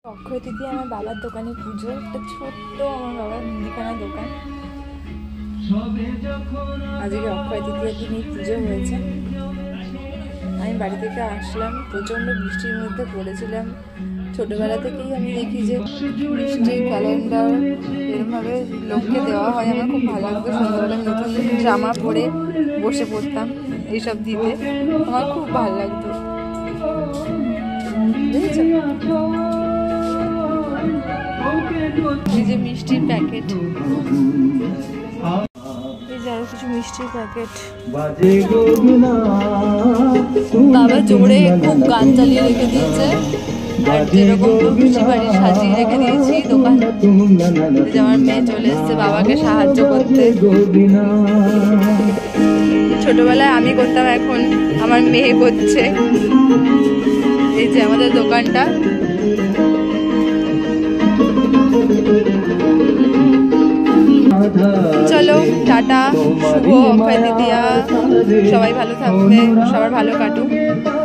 অক্ষয় তৃতীয়া আমার বাবার দোকানে পুজো, একটা ছোট্ট আমার বাবার মুদিখানা দোকান। আজকে অক্ষয় তৃতীয়ার দিন এই পুজো হয়েছে। আমি বাড়ি থেকে আসলাম, প্রচণ্ড বৃষ্টির মধ্যে পড়েছিলাম। ছোটবেলা থেকেই আমি দেখি যে বৃষ্টির ক্যালেন্ডার এরমভাবে লোককে দেওয়া হয়, আমার খুব ভালো লাগতো। সন্ধ্যাবেলা আমি নতুন নতুন জামা পরে বসে পড়তাম এইসব দিতে, আমার খুব ভালো লাগতো। বুঝেছো, এই যে মিষ্টির প্যাকেট, এই যে আরো কিছু মিষ্টির প্যাকেট। বাবা জোরে খুব গান চালিয়ে রেখে দিয়েছে, আর যেরকম খুশি বাড়ি সাজিয়ে রেখে দিয়েছি দোকান। যে আমার মেয়ে চলে এসছে বাবাকে সাহায্য করতে। ছোটবেলায় আমি করতাম, এখন আমার মেয়ে করছে। এই যে আমাদের দোকানটা। চলো টাটা, শুভ অক্ষয় তৃতীয়া, সবাই ভালো থাকবে, সবার ভালো কাটুক।